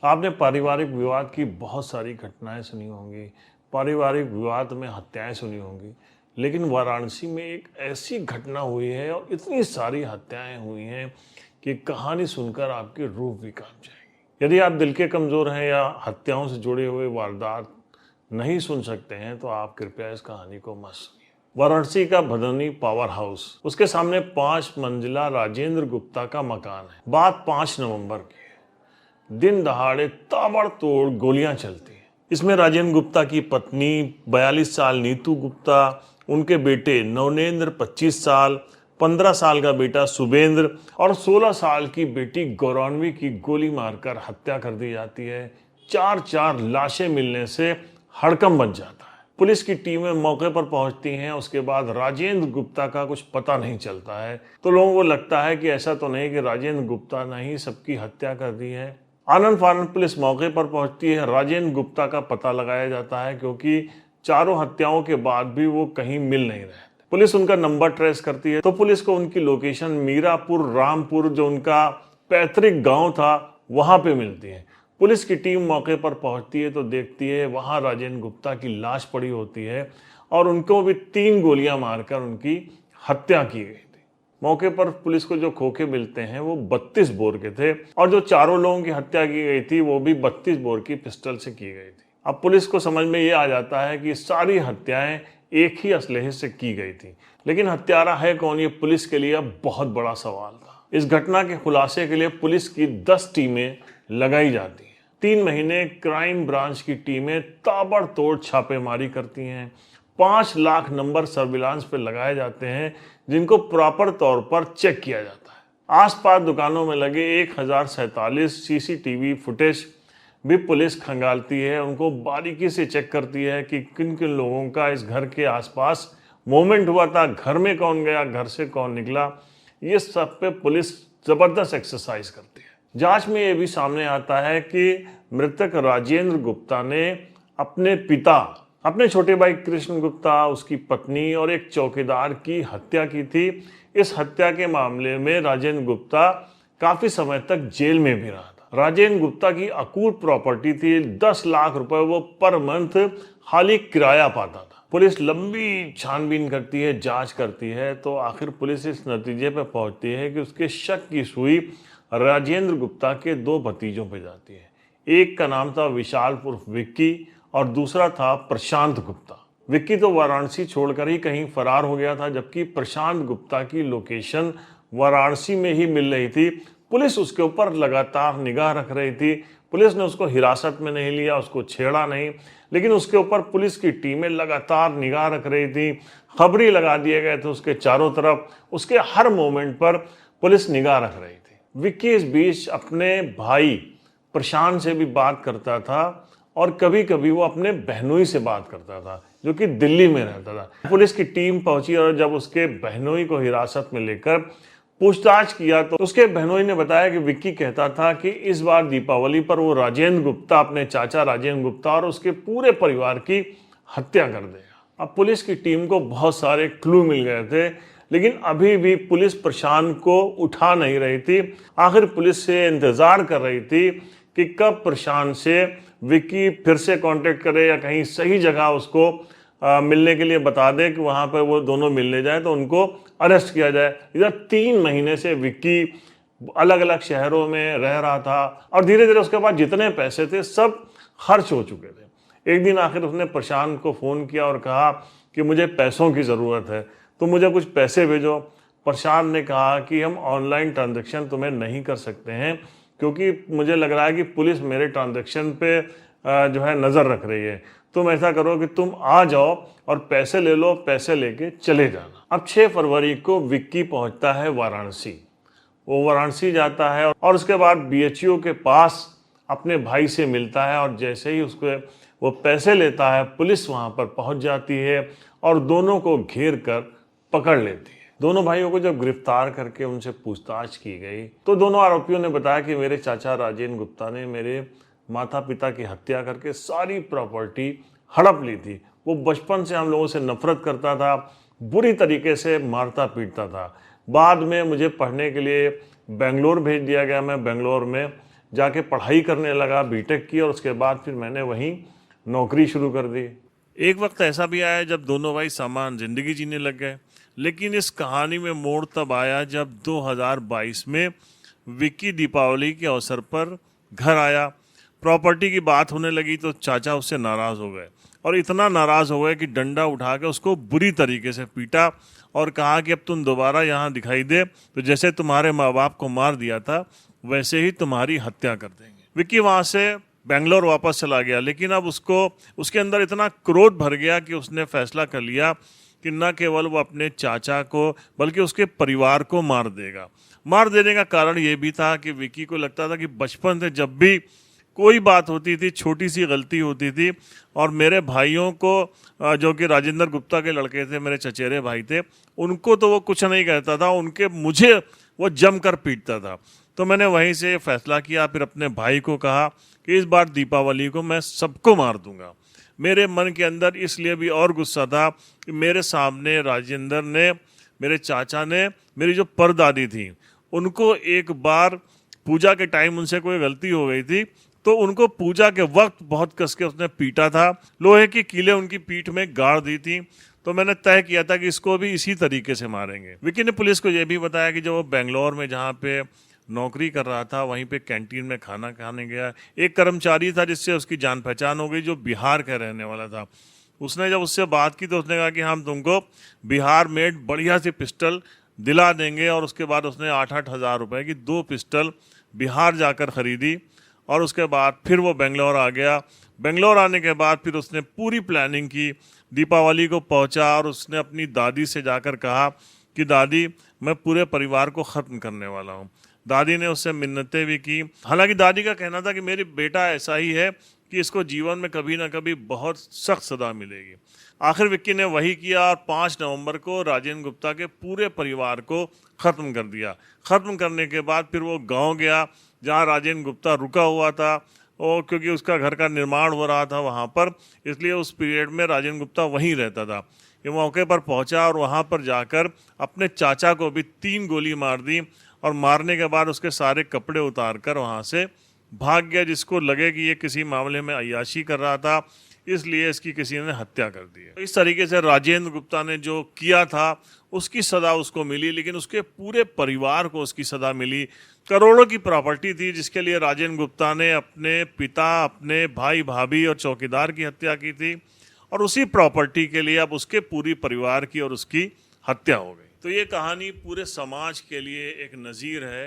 आपने पारिवारिक विवाद की बहुत सारी घटनाएं सुनी होंगी, पारिवारिक विवाद में हत्याएं सुनी होंगी, लेकिन वाराणसी में एक ऐसी घटना हुई है और इतनी सारी हत्याएं हुई हैं कि कहानी सुनकर आपकी रूह भी कांप जाएगी। यदि आप दिल के कमज़ोर हैं या हत्याओं से जुड़े हुए वारदात नहीं सुन सकते हैं तो आप कृपया इस कहानी को मत सुनिए। वाराणसी का भदोनी पावर हाउस, उसके सामने 5 मंजिला राजेंद्र गुप्ता का मकान है। बात 5 नवंबर की है। दिन दहाड़े ताबड़तोड़ गोलियां चलती हैं। इसमें राजेंद्र गुप्ता की पत्नी 42 साल नीतू गुप्ता, उनके बेटे नवनेंद्र 25 साल, 15 साल का बेटा शुभेंद्र और 16 साल की बेटी गौरवन्वी की गोली मारकर हत्या कर दी जाती है। 4 लाशें मिलने से हड़कंप बच जाता है। पुलिस की टीमें मौके पर पहुंचती हैं। उसके बाद राजेंद्र गुप्ता का कुछ पता नहीं चलता है, तो लोगों को लगता है कि ऐसा तो नहीं कि राजेंद्र गुप्ता ने ही सबकी हत्या कर दी है। आनंद फानंद पुलिस मौके पर पहुंचती है। राजेंद्र गुप्ता का पता लगाया जाता है, क्योंकि चारों हत्याओं के बाद भी वो कहीं मिल नहीं रहे। पुलिस उनका नंबर ट्रेस करती है, तो पुलिस को उनकी लोकेशन मीरापुर रामपुर, जो उनका पैतृक गांव था, वहां पे मिलती है। पुलिस की टीम मौके पर पहुंचती है तो देखती है वहां राजेंद्र गुप्ता की लाश पड़ी होती है और उनको भी 3 गोलियां मारकर उनकी हत्या की गई थी। मौके पर पुलिस को जो खोखे मिलते हैं वो 32 बोर के थे और जो चारों लोगों की हत्या की गई थी वो भी 32 बोर की पिस्टल से की गई थी। अब पुलिस को समझ में ये आ जाता है कि सारी हत्याएं एक ही असलहे से की गई थी, लेकिन हत्यारा है कौन, ये पुलिस के लिए अब बहुत बड़ा सवाल था। इस घटना के खुलासे के लिए पुलिस की 10 टीमें लगाई जाती हैं। 3 महीने क्राइम ब्रांच की टीमें ताबड़तोड़ छापेमारी करती हैं। 5 लाख नंबर सर्विलांस पे लगाए जाते हैं, जिनको प्रॉपर तौर पर चेक किया जाता है। आसपास दुकानों में लगे 1047 सीसीटीवी फुटेज भी पुलिस खंगालती है। उनको बारीकी से चेक करती है कि किन किन लोगों का इस घर के आसपास मूवमेंट हुआ था, घर में कौन गया, घर से कौन निकला। ये सब पे पुलिस जबरदस्त एक्सरसाइज करती है। जांच में ये भी सामने आता है कि मृतक राजेंद्र गुप्ता ने अपने पिता, अपने छोटे भाई कृष्ण गुप्ता, उसकी पत्नी और एक चौकीदार की हत्या की थी। इस हत्या के मामले में राजेंद्र गुप्ता काफी समय तक जेल में भी रहा था। राजेंद्र गुप्ता की अकूत प्रॉपर्टी थी, 10 लाख रुपए वो पर मंथ खाली किराया पाता था। पुलिस लंबी छानबीन करती है, जांच करती है, तो आखिर पुलिस इस नतीजे पर पहुंचती है कि उसके शक की सुई राजेंद्र गुप्ता के 2 भतीजों पे जाती है। एक का नाम था विशाल उर्फ विक्की और दूसरा था प्रशांत गुप्ता। विक्की तो वाराणसी छोड़कर ही कहीं फरार हो गया था, जबकि प्रशांत गुप्ता की लोकेशन वाराणसी में ही मिल रही थी। पुलिस उसके ऊपर लगातार निगाह रख रही थी। पुलिस ने उसको हिरासत में नहीं लिया, उसको छेड़ा नहीं, लेकिन उसके ऊपर पुलिस की टीमें लगातार निगाह रख रही थी। खबरी लगा दिए गए थे उसके चारों तरफ, उसके हर मोमेंट पर पुलिस निगाह रख रही थी। विक्की इस बीच अपने भाई प्रशांत से भी बात करता था और कभी कभी वो अपने बहनोई से बात करता था, जो कि दिल्ली में रहता था। पुलिस की टीम पहुंची और जब उसके बहनोई को हिरासत में लेकर पूछताछ किया तो उसके बहनोई ने बताया कि विक्की कहता था कि इस बार दीपावली पर वो राजेंद्र गुप्ता, अपने चाचा राजेंद्र गुप्ता और उसके पूरे परिवार की हत्या कर देगा। अब पुलिस की टीम को बहुत सारे क्लू मिल गए थे, लेकिन अभी भी पुलिस प्रशांत को उठा नहीं रही थी। आखिर पुलिस से इंतजार कर रही थी कि कब प्रशांत से विक्की फिर से कांटेक्ट करे या कहीं सही जगह उसको मिलने के लिए बता दे कि वहां पर वो दोनों मिलने जाए तो उनको अरेस्ट किया जाए। इधर 3 महीने से विक्की अलग अलग शहरों में रह रहा था और धीरे धीरे उसके पास जितने पैसे थे सब खर्च हो चुके थे। एक दिन आखिर उसने प्रशांत को फ़ोन किया और कहा कि मुझे पैसों की ज़रूरत है, तो मुझे कुछ पैसे भेजो। प्रशांत ने कहा कि हम ऑनलाइन ट्रांजैक्शन तुम्हें नहीं कर सकते हैं, क्योंकि मुझे लग रहा है कि पुलिस मेरे ट्रांजैक्शन पे जो है नज़र रख रही है। तुम ऐसा करो कि तुम आ जाओ और पैसे ले लो, पैसे लेके चले जाना। अब 6 फरवरी को विक्की पहुंचता है वाराणसी। वो वाराणसी जाता है और उसके बाद बीएचयू के पास अपने भाई से मिलता है और जैसे ही उसको वो पैसे लेता है, पुलिस वहां पर पहुंच जाती है और दोनों को घेर कर पकड़ लेती है। दोनों भाइयों को जब गिरफ्तार करके उनसे पूछताछ की गई तो दोनों आरोपियों ने बताया कि मेरे चाचा राजेंद्र गुप्ता ने मेरे माता पिता की हत्या करके सारी प्रॉपर्टी हड़प ली थी। वो बचपन से हम लोगों से नफरत करता था, बुरी तरीके से मारता पीटता था। बाद में मुझे पढ़ने के लिए बेंगलोर भेज दिया गया। मैं बेंगलोर में जाके पढ़ाई करने लगा, बीटेक की, और उसके बाद फिर मैंने वहीं नौकरी शुरू कर दी। एक वक्त ऐसा भी आया जब दोनों भाई समान जिंदगी जीने लग गए, लेकिन इस कहानी में मोड़ तब आया जब 2022 में विक्की दीपावली के अवसर पर घर आया। प्रॉपर्टी की बात होने लगी तो चाचा उससे नाराज़ हो गए, और इतना नाराज़ हो गए कि डंडा उठा के उसको बुरी तरीके से पीटा और कहा कि अब तुम दोबारा यहाँ दिखाई दे तो जैसे तुम्हारे माँ बाप को मार दिया था वैसे ही तुम्हारी हत्या कर देंगे। विक्की वहाँ से बेंगलोर वापस चला गया, लेकिन अब उसके अंदर इतना क्रोध भर गया कि उसने फैसला कर लिया कि न केवल वो अपने चाचा को बल्कि उसके परिवार को मार देगा। मार देने का कारण ये भी था कि विक्की को लगता था कि बचपन से जब भी कोई बात होती थी, छोटी सी गलती होती थी, और मेरे भाइयों को जो कि राजेंद्र गुप्ता के लड़के थे, मेरे चचेरे भाई थे, उनको तो वो कुछ नहीं कहता था, मुझे वो जमकर पीटता था। तो मैंने वहीं से फैसला किया, फिर अपने भाई को कहा कि इस बार दीपावली को मैं सबको मार दूंगा। मेरे मन के अंदर इसलिए भी और गुस्सा था कि मेरे सामने राजेंद्र ने, मेरे चाचा ने, मेरी जो परदादी थी, उनको एक बार पूजा के टाइम उनसे कोई गलती हो गई थी, तो उनको पूजा के वक्त बहुत कस के उसने पीटा था, लोहे की कीलें उनकी पीठ में गाड़ दी थी। तो मैंने तय किया था कि इसको भी इसी तरीके से मारेंगे। विक्की ने पुलिस को यह भी बताया कि जब वो बेंगलोर में जहाँ पे नौकरी कर रहा था वहीं पे कैंटीन में खाना खाने गया, एक कर्मचारी था जिससे उसकी जान पहचान हो गई, जो बिहार का रहने वाला था। उसने जब उससे बात की तो उसने कहा कि हम तुमको बिहार मेड बढ़िया सी पिस्टल दिला देंगे, और उसके बाद उसने 8-8 हज़ार रुपए की 2 पिस्टल बिहार जाकर खरीदी, और उसके बाद फिर वो बेंगलोर आ गया। बेंगलोर आने के बाद फिर उसने पूरी प्लानिंग की, दीपावली को पहुंचा और उसने अपनी दादी से जाकर कहा कि दादी, मैं पूरे परिवार को ख़त्म करने वाला हूं। दादी ने उससे मिन्नतें भी की। हालांकि दादी का कहना था कि मेरी बेटा ऐसा ही है कि इसको जीवन में कभी ना कभी बहुत सख्त सजा मिलेगी। आखिर विक्की ने वही किया और 5 नवंबर को राजेंद्र गुप्ता के पूरे परिवार को ख़त्म कर दिया। ख़त्म करने के बाद फिर वो गांव गया जहां राजेंद्र गुप्ता रुका हुआ था, और क्योंकि उसका घर का निर्माण हो रहा था वहां पर, इसलिए उस पीरियड में राजेंद्र गुप्ता वहीं रहता था। ये मौके पर पहुंचा और वहां पर जाकर अपने चाचा को भी 3 गोली मार दी, और मारने के बाद उसके सारे कपड़े उतार कर वहाँ से भाग गया, जिसको लगे कि ये किसी मामले में अय्याशी कर रहा था, इसलिए इसकी किसी ने हत्या कर दी है। इस तरीके से राजेंद्र गुप्ता ने जो किया था उसकी सज़ा उसको मिली, लेकिन उसके पूरे परिवार को उसकी सज़ा मिली। करोड़ों की प्रॉपर्टी थी जिसके लिए राजेंद्र गुप्ता ने अपने पिता, अपने भाई भाभी और चौकीदार की हत्या की थी, और उसी प्रॉपर्टी के लिए अब उसके पूरी परिवार की और उसकी हत्या हो गई। तो ये कहानी पूरे समाज के लिए एक नज़ीर है,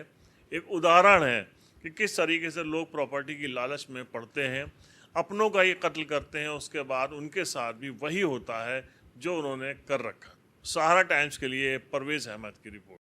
एक उदाहरण है कि किस तरीके से लोग प्रॉपर्टी की लालच में पड़ते हैं, अपनों का ही कत्ल करते हैं, उसके बाद उनके साथ भी वही होता है जो उन्होंने कर रखा। सहारा टाइम्स के लिए परवेज़ अहमद की रिपोर्ट।